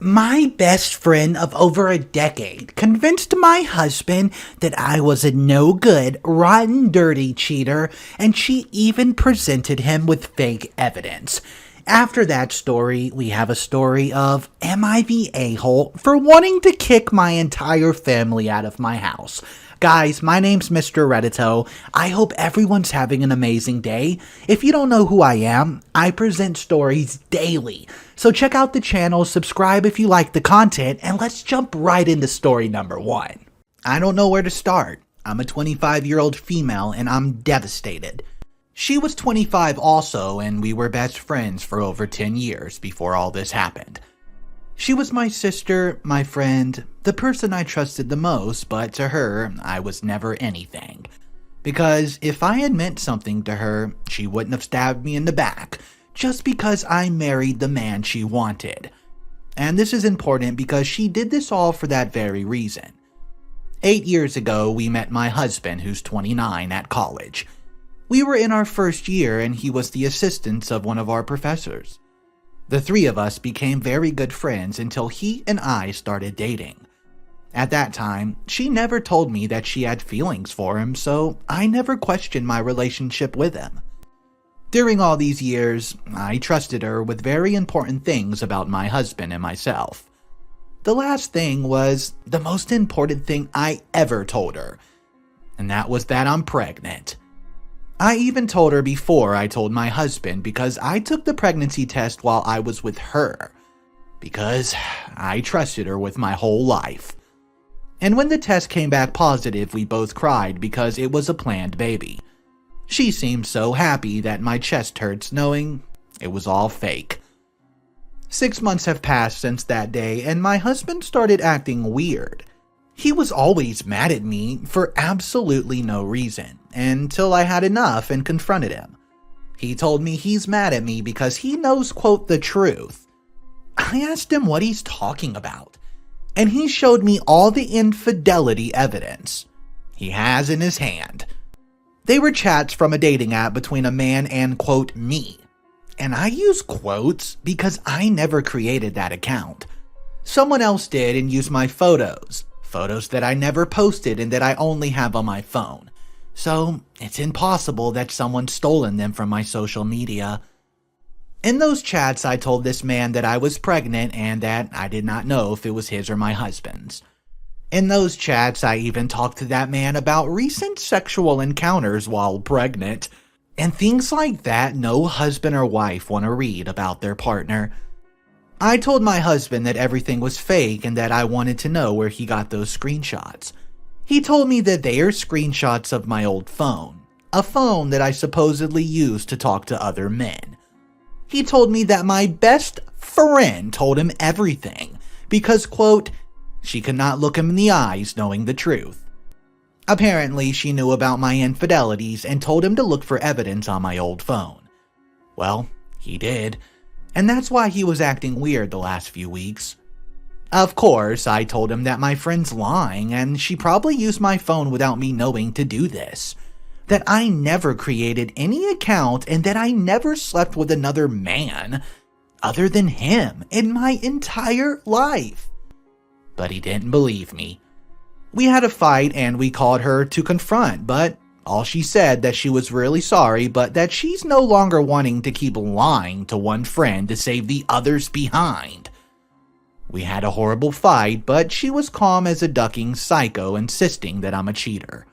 My best friend of over a decade convinced my husband that I was a no good, rotten, dirty cheater, and she even presented him with fake evidence. After that story, we have a story of am I the a-hole for wanting to kick my entire family out of my house? Guys, my name's Mr. Reddito. I hope everyone's having an amazing day. If you don't know who I am, I present stories daily. So check out the channel, subscribe if you like the content, and let's jump right into story number 1. I don't know where to start. I'm a 25-year-old female and I'm devastated. She was 25 also, and we were best friends for over 10 years before all this happened. She was my sister, my friend, the person I trusted the most, but to her, I was never anything. Because if I had meant something to her, she wouldn't have stabbed me in the back, just because I married the man she wanted. And this is important because she did this all for that very reason. 8 years ago, we met my husband, who's 29, at college. We were in our first year, and he was the assistant of one of our professors. The three of us became very good friends until he and I started dating. At that time, she never told me that she had feelings for him, so I never questioned my relationship with him. During all these years, I trusted her with very important things about my husband and myself. The last thing was the most important thing I ever told her, and that was that I'm pregnant. I even told her before I told my husband because I took the pregnancy test while I was with her, because I trusted her with my whole life. And when the test came back positive, we both cried because it was a planned baby. She seemed so happy that my chest hurts knowing it was all fake. 6 months have passed since that day, and my husband started acting weird. He was always mad at me for absolutely no reason, until I had enough and confronted him. He told me he's mad at me because he knows, quote, the truth. I asked him what he's talking about, and he showed me all the infidelity evidence he has in his hand. They were chats from a dating app between a man and, quote, me. And I use quotes because I never created that account. Someone else did and used my photos that I never posted and that I only have on my phone. So it's impossible that someone's stolen them from my social media. In those chats, I told this man that I was pregnant and that I did not know if it was his or my husband's. In those chats, I even talked to that man about recent sexual encounters while pregnant, and things like that no husband or wife want to read about their partner. I told my husband that everything was fake and that I wanted to know where he got those screenshots. He told me that they are screenshots of my old phone, a phone that I supposedly used to talk to other men. He told me that my best friend told him everything because, quote, she could not look him in the eyes knowing the truth. Apparently, she knew about my infidelities and told him to look for evidence on my old phone. Well, he did. And that's why he was acting weird the last few weeks. Of course, I told him that my friend's lying and she probably used my phone without me knowing to do this. That I never created any account and that I never slept with another man other than him in my entire life. But he didn't believe me. We had a fight and we called her to confront, but all she said that she was really sorry, but that she's no longer wanting to keep lying to one friend to save the others behind. We had a horrible fight, but she was calm as a ducking psycho, insisting that I'm a cheater.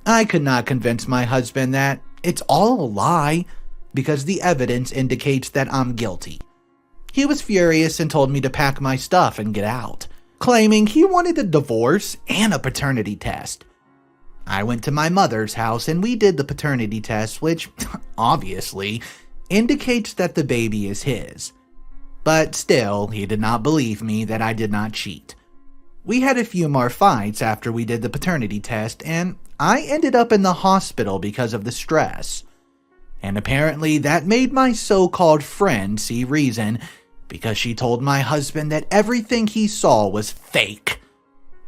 I could not convince my husband that it's all a lie, because the evidence indicates that I'm guilty. He was furious and told me to pack my stuff and get out, claiming he wanted a divorce and a paternity test. I went to my mother's house and we did the paternity test, which, obviously, indicates that the baby is his. But still, he did not believe me that I did not cheat. We had a few more fights after we did the paternity test, and I ended up in the hospital because of the stress. And apparently that made my so-called friend see reason, because she told my husband that everything he saw was fake.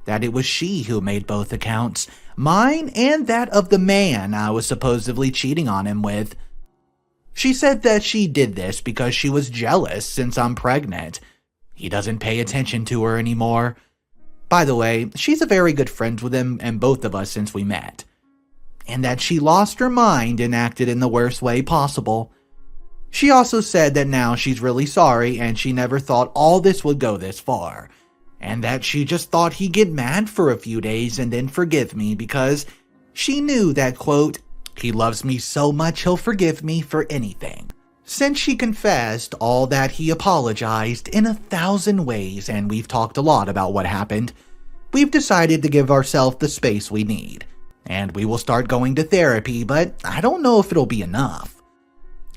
That it was she who made both accounts, mine and that of the man I was supposedly cheating on him with. She said that she did this because she was jealous since I'm pregnant. he doesn't pay attention to her anymore. By the way, she's a very good friend with him and both of us since we met. And that she lost her mind and acted in the worst way possible. She also said that now she's really sorry and she never thought all this would go this far. And that she just thought he'd get mad for a few days and then forgive me because she knew that, quote, he loves me so much he'll forgive me for anything. Since she confessed all that, he apologized in 1,000 ways, and we've talked a lot about what happened. We've decided to give ourselves the space we need, and we will start going to therapy, but I don't know if it'll be enough.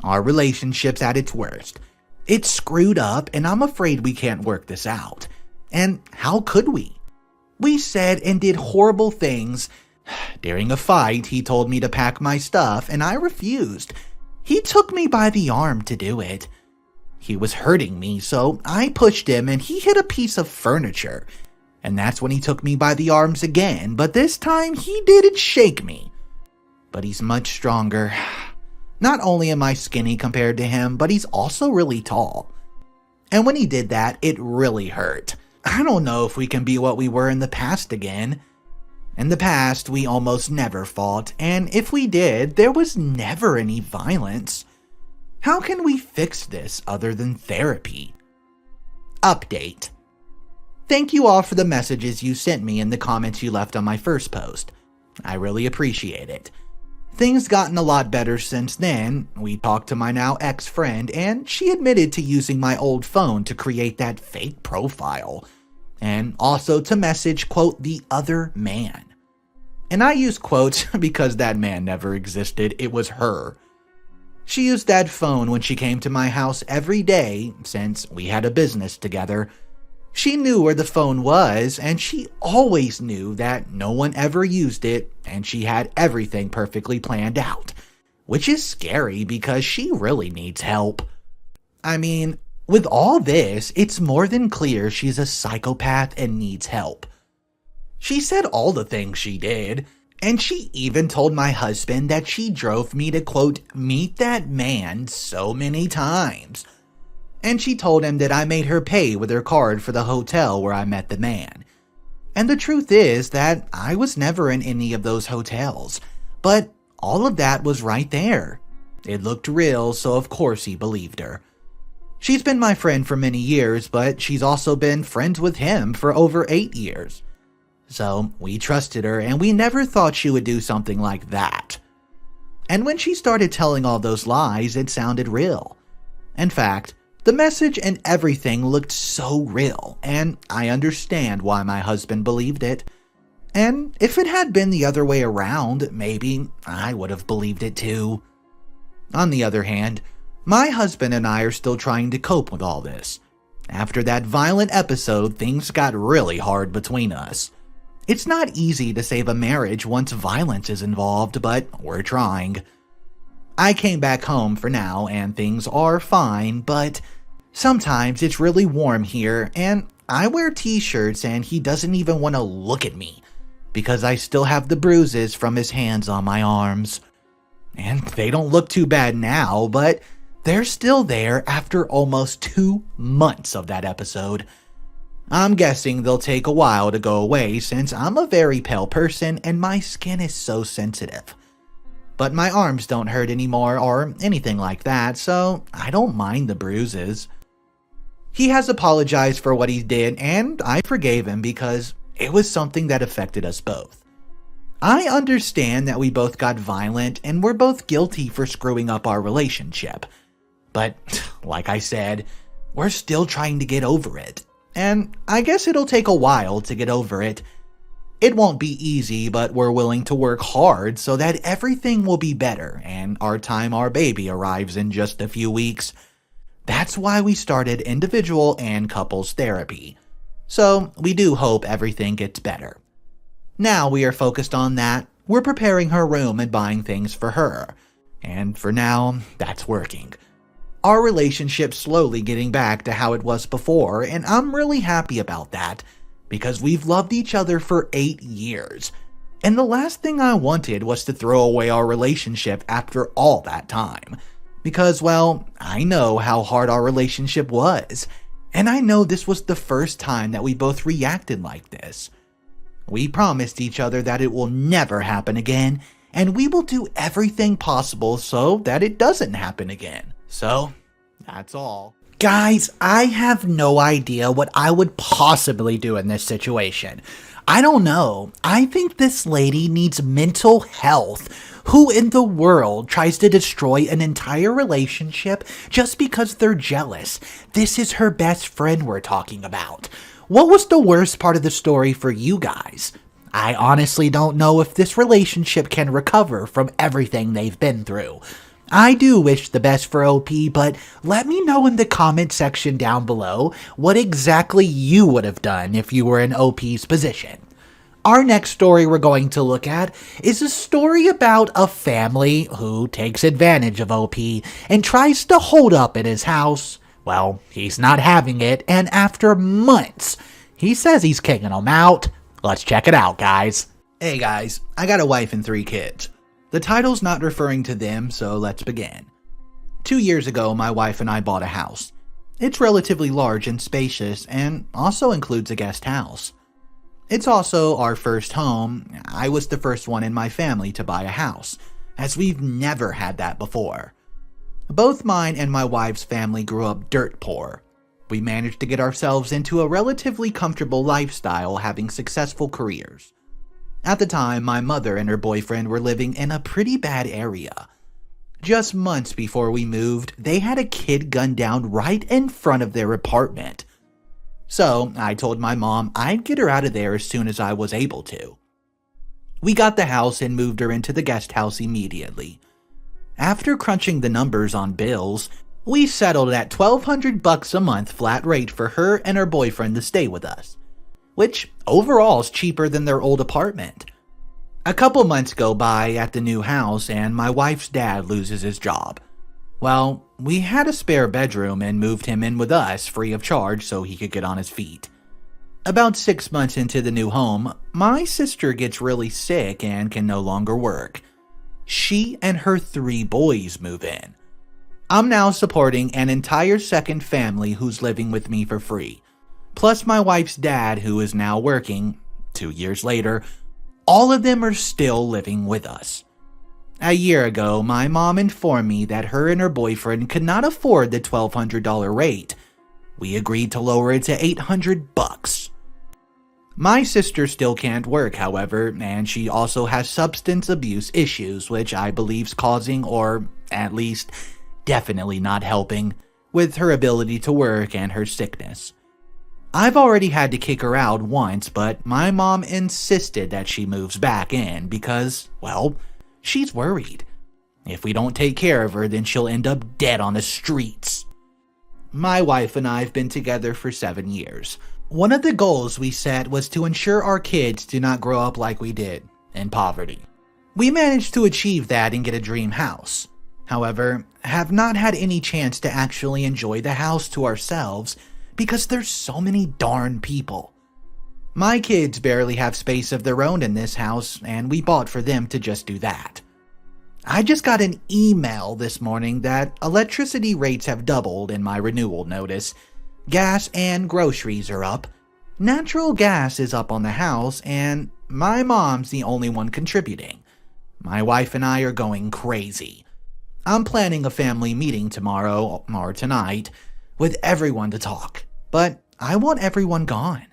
Our relationship's at its worst. It's screwed up, and I'm afraid we can't work this out. And how could we? We said and did horrible things. During a fight, he told me to pack my stuff, and I refused. He took me by the arm to do it. He was hurting me, so I pushed him, and he hit a piece of furniture. And that's when he took me by the arms again, but this time he didn't shake me. But he's much stronger. Not only am I skinny compared to him, but he's also really tall. And when he did that, it really hurt. I don't know if we can be what we were in the past again. In the past, we almost never fought, and if we did, there was never any violence. How can we fix this other than therapy? Update. Thank you all for the messages you sent me and the comments you left on my first post. I really appreciate it. Things gotten a lot better since then. We talked to my now ex-friend, and she admitted to using my old phone to create that fake profile. And also to message, quote, the other man. And I use quotes because that man never existed, it was her. She used that phone when she came to my house every day since we had a business together. She knew where the phone was, and she always knew that no one ever used it, and she had everything perfectly planned out. Which is scary because she really needs help. I mean, with all this, it's more than clear she's a psychopath and needs help. She said all the things she did, and she even told my husband that she drove me to, quote, meet that man so many times. And she told him that I made her pay with her card for the hotel where I met the man. And the truth is that I was never in any of those hotels, but all of that was right there. It looked real, so of course he believed her. She's been my friend for many years, but she's also been friends with him for over 8 years. So we trusted her, and we never thought she would do something like that. And when she started telling all those lies, it sounded real. In fact, the message and everything looked so real, and I understand why my husband believed it. And if it had been the other way around, maybe I would have believed it too. On the other hand, my husband and I are still trying to cope with all this. After that violent episode, things got really hard between us. It's not easy to save a marriage once violence is involved, but we're trying. I came back home for now, and things are fine, but sometimes it's really warm here, and I wear t-shirts and he doesn't even want to look at me, because I still have the bruises from his hands on my arms. And they don't look too bad now, but they're still there after almost 2 months of that episode. I'm guessing they'll take a while to go away since I'm a very pale person and my skin is so sensitive. But my arms don't hurt anymore or anything like that, so I don't mind the bruises. He has apologized for what he did, and I forgave him because it was something that affected us both. I understand that we both got violent and we're both guilty for screwing up our relationship. But, like I said, we're still trying to get over it. And I guess it'll take a while to get over it. It won't be easy, but we're willing to work hard so that everything will be better and our baby arrives in just a few weeks. That's why we started individual and couples therapy. So we do hope everything gets better. Now we are focused on that. We're preparing her room and buying things for her. And for now, that's working. Our relationship's slowly getting back to how it was before, and I'm really happy about that, because we've loved each other for 8 years. And the last thing I wanted was to throw away our relationship after all that time. Because, well, I know how hard our relationship was, And I know this was the first time that we both reacted like this. We promised each other that it will never happen again, and we will do everything possible so that it doesn't happen again. So, that's all. Guys, I have no idea what I would possibly do in this situation. I don't know. I think this lady needs mental health. Who in the world tries to destroy an entire relationship just because they're jealous? This is her best friend we're talking about. What was the worst part of the story for you guys? I honestly don't know if this relationship can recover from everything they've been through. I do wish the best for OP, but let me know in the comment section down below what exactly you would have done if you were in OP's position. Our next story we're going to look at is a story about a family who takes advantage of OP and tries to hold up at his house. Well, he's not having it, and after months, he says he's kicking them out. Let's check it out, guys. Hey guys, I got a wife and 3 kids. The title's not referring to them, so let's begin. 2 years ago, my wife and I bought a house. It's relatively large and spacious, and also includes a guest house. It's also our first home. I was the first one in my family to buy a house, as we've never had that before. Both mine and my wife's family grew up dirt poor. We managed to get ourselves into a relatively comfortable lifestyle, having successful careers. At the time, my mother and her boyfriend were living in a pretty bad area. Just months before we moved, they had a kid gunned down right in front of their apartment. So, I told my mom I'd get her out of there as soon as I was able to. We got the house and moved her into the guest house immediately. After crunching the numbers on bills, we settled at $1,200 a month flat rate for her and her boyfriend to stay with us, which overall is cheaper than their old apartment. A couple months go by at the new house and my wife's dad loses his job. Well, we had a spare bedroom and moved him in with us free of charge so he could get on his feet. About 6 months into the new home, my sister gets really sick and can no longer work. She and her 3 boys move in. I'm now supporting an entire second family who's living with me for free. Plus my wife's dad, who is now working. 2 years later, all of them are still living with us. A year ago, my mom informed me that her and her boyfriend could not afford the $1,200 rate. We agreed to lower it to $800. My sister still can't work, however, and she also has substance abuse issues, which I believe's causing, or at least definitely not helping, with her ability to work and her sickness. I've already had to kick her out once, but my mom insisted that she moves back in because, well, she's worried. If we don't take care of her, then she'll end up dead on the streets. My wife and I have been together for 7 years. One of the goals we set was to ensure our kids do not grow up like we did, in poverty. We managed to achieve that and get a dream house. However, have not had any chance to actually enjoy the house to ourselves because there's so many darn people. My kids barely have space of their own in this house, and we bought for them to just do that. I just got an email this morning that electricity rates have doubled in my renewal notice. Gas and groceries are up. Natural gas is up on the house, and my mom's the only one contributing. My wife and I are going crazy. I'm planning a family meeting tomorrow, or tonight, with everyone to talk, but I want everyone gone.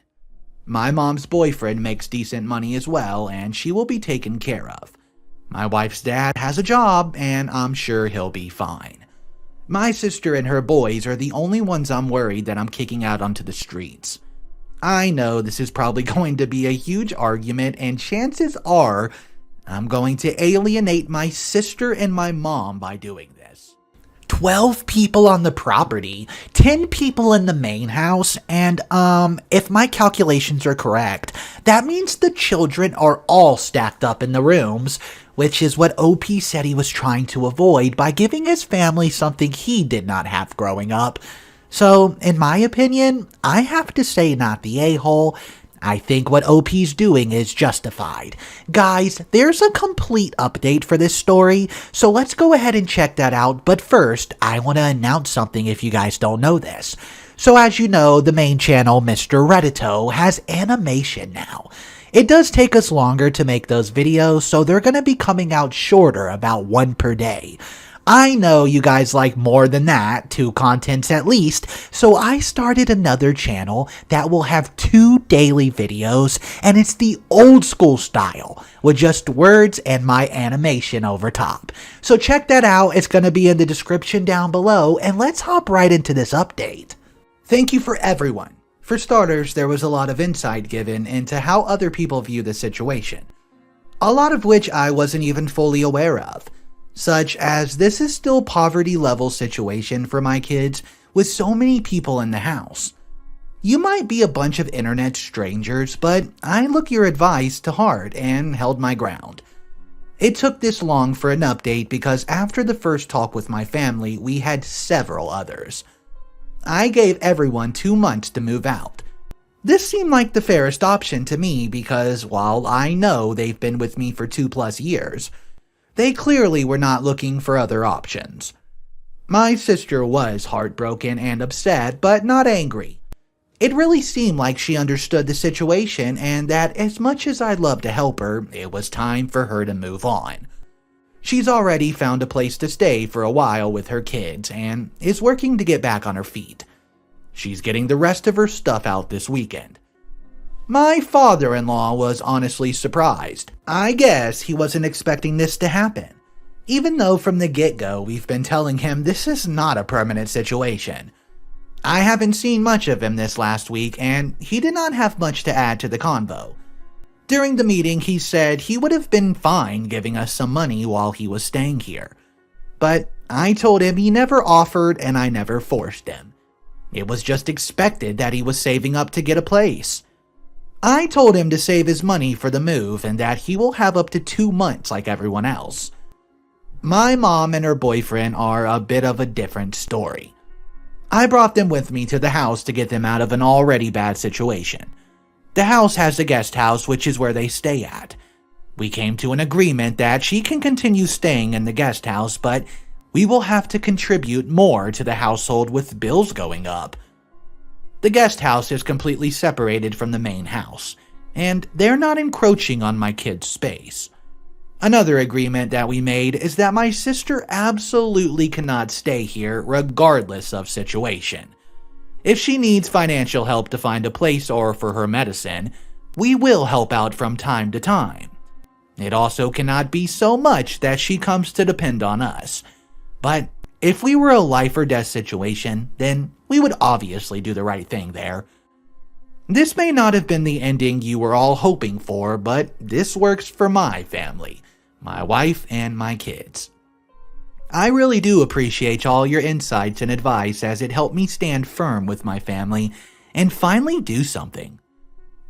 My mom's boyfriend makes decent money as well, and she will be taken care of. My wife's dad has a job, and I'm sure he'll be fine. My sister and her boys are the only ones I'm worried that I'm kicking out onto the streets. I know this is probably going to be a huge argument, and chances are I'm going to alienate my sister and my mom by doing this. 12 people on the property, 10 people in the main house, and if my calculations are correct, that means the children are all stacked up in the rooms, which is what OP said he was trying to avoid by giving his family something he did not have growing up. So, in my opinion, I have to say not the a-hole. I think what OP's doing is justified. Guys, there's a complete update for this story, so let's go ahead and check that out. But first, I want to announce something if you guys don't know this. So as you know, the main channel, Mr. Reddito, has animation now. It does take us longer to make those videos, so they're going to be coming out shorter, about one per day. I know you guys like more than that, 2 contents at least, so I started another channel that will have 2 daily videos, and it's the old school style, with just words and my animation over top. So check that out, it's going to be in the description down below, and let's hop right into this update. Thank you for everyone. For starters, there was a lot of insight given into how other people view the situation, a lot of which I wasn't even fully aware of, such as this is still poverty level situation for my kids with so many people in the house. You might be a bunch of internet strangers, but I took your advice to heart and held my ground. It took this long for an update because after the first talk with my family, we had several others. I gave everyone 2 months to move out. This seemed like the fairest option to me because while I know they've been with me for 2+ years, they clearly were not looking for other options. My sister was heartbroken and upset, but not angry. It really seemed like she understood the situation and that as much as I'd love to help her, it was time for her to move on. She's already found a place to stay for a while with her kids and is working to get back on her feet. She's getting the rest of her stuff out this weekend. My father-in-law was honestly surprised. I guess he wasn't expecting this to happen, even though from the get-go we've been telling him this is not a permanent situation. I haven't seen much of him this last week and he did not have much to add to the convo. During the meeting, he said he would have been fine giving us some money while he was staying here. But I told him he never offered and I never forced him. It was just expected that he was saving up to get a place. I told him to save his money for the move and that he will have up to 2 months like everyone else. My mom and her boyfriend are a bit of a different story. I brought them with me to the house to get them out of an already bad situation. The house has a guest house, which is where they stay at. We came to an agreement that she can continue staying in the guest house, but we will have to contribute more to the household with bills going up. The guest house is completely separated from the main house, and they're not encroaching on my kids' space. Another agreement that we made is that my sister absolutely cannot stay here regardless of situation. If she needs financial help to find a place or for her medicine, we will help out from time to time. It also cannot be so much that she comes to depend on us. But if we were a life or death situation, then we would obviously do the right thing there. This may not have been the ending you were all hoping for, but this works for my family, my wife, and my kids. I really do appreciate all your insights and advice as it helped me stand firm with my family and finally do something.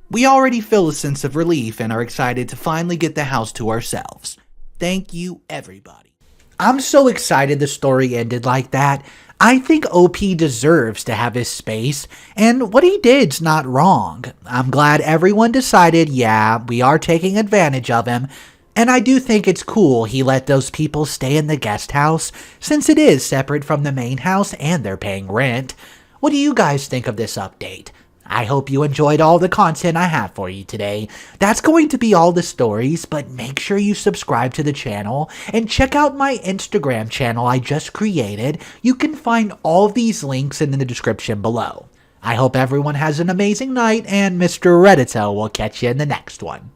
We already feel a sense of relief and are excited to finally get the house to ourselves. Thank you, everybody. I'm so excited the story ended like that. I think OP deserves to have his space, and what he did's not wrong. I'm glad everyone decided, yeah, we are taking advantage of him. And I do think it's cool he let those people stay in the guest house, since it is separate from the main house and they're paying rent. What do you guys think of this update? I hope you enjoyed all the content I have for you today. That's going to be all the stories, but make sure you subscribe to the channel and check out my Instagram channel I just created. You can find all these links in the description below. I hope everyone has an amazing night, and Mr. Reddito will catch you in the next one.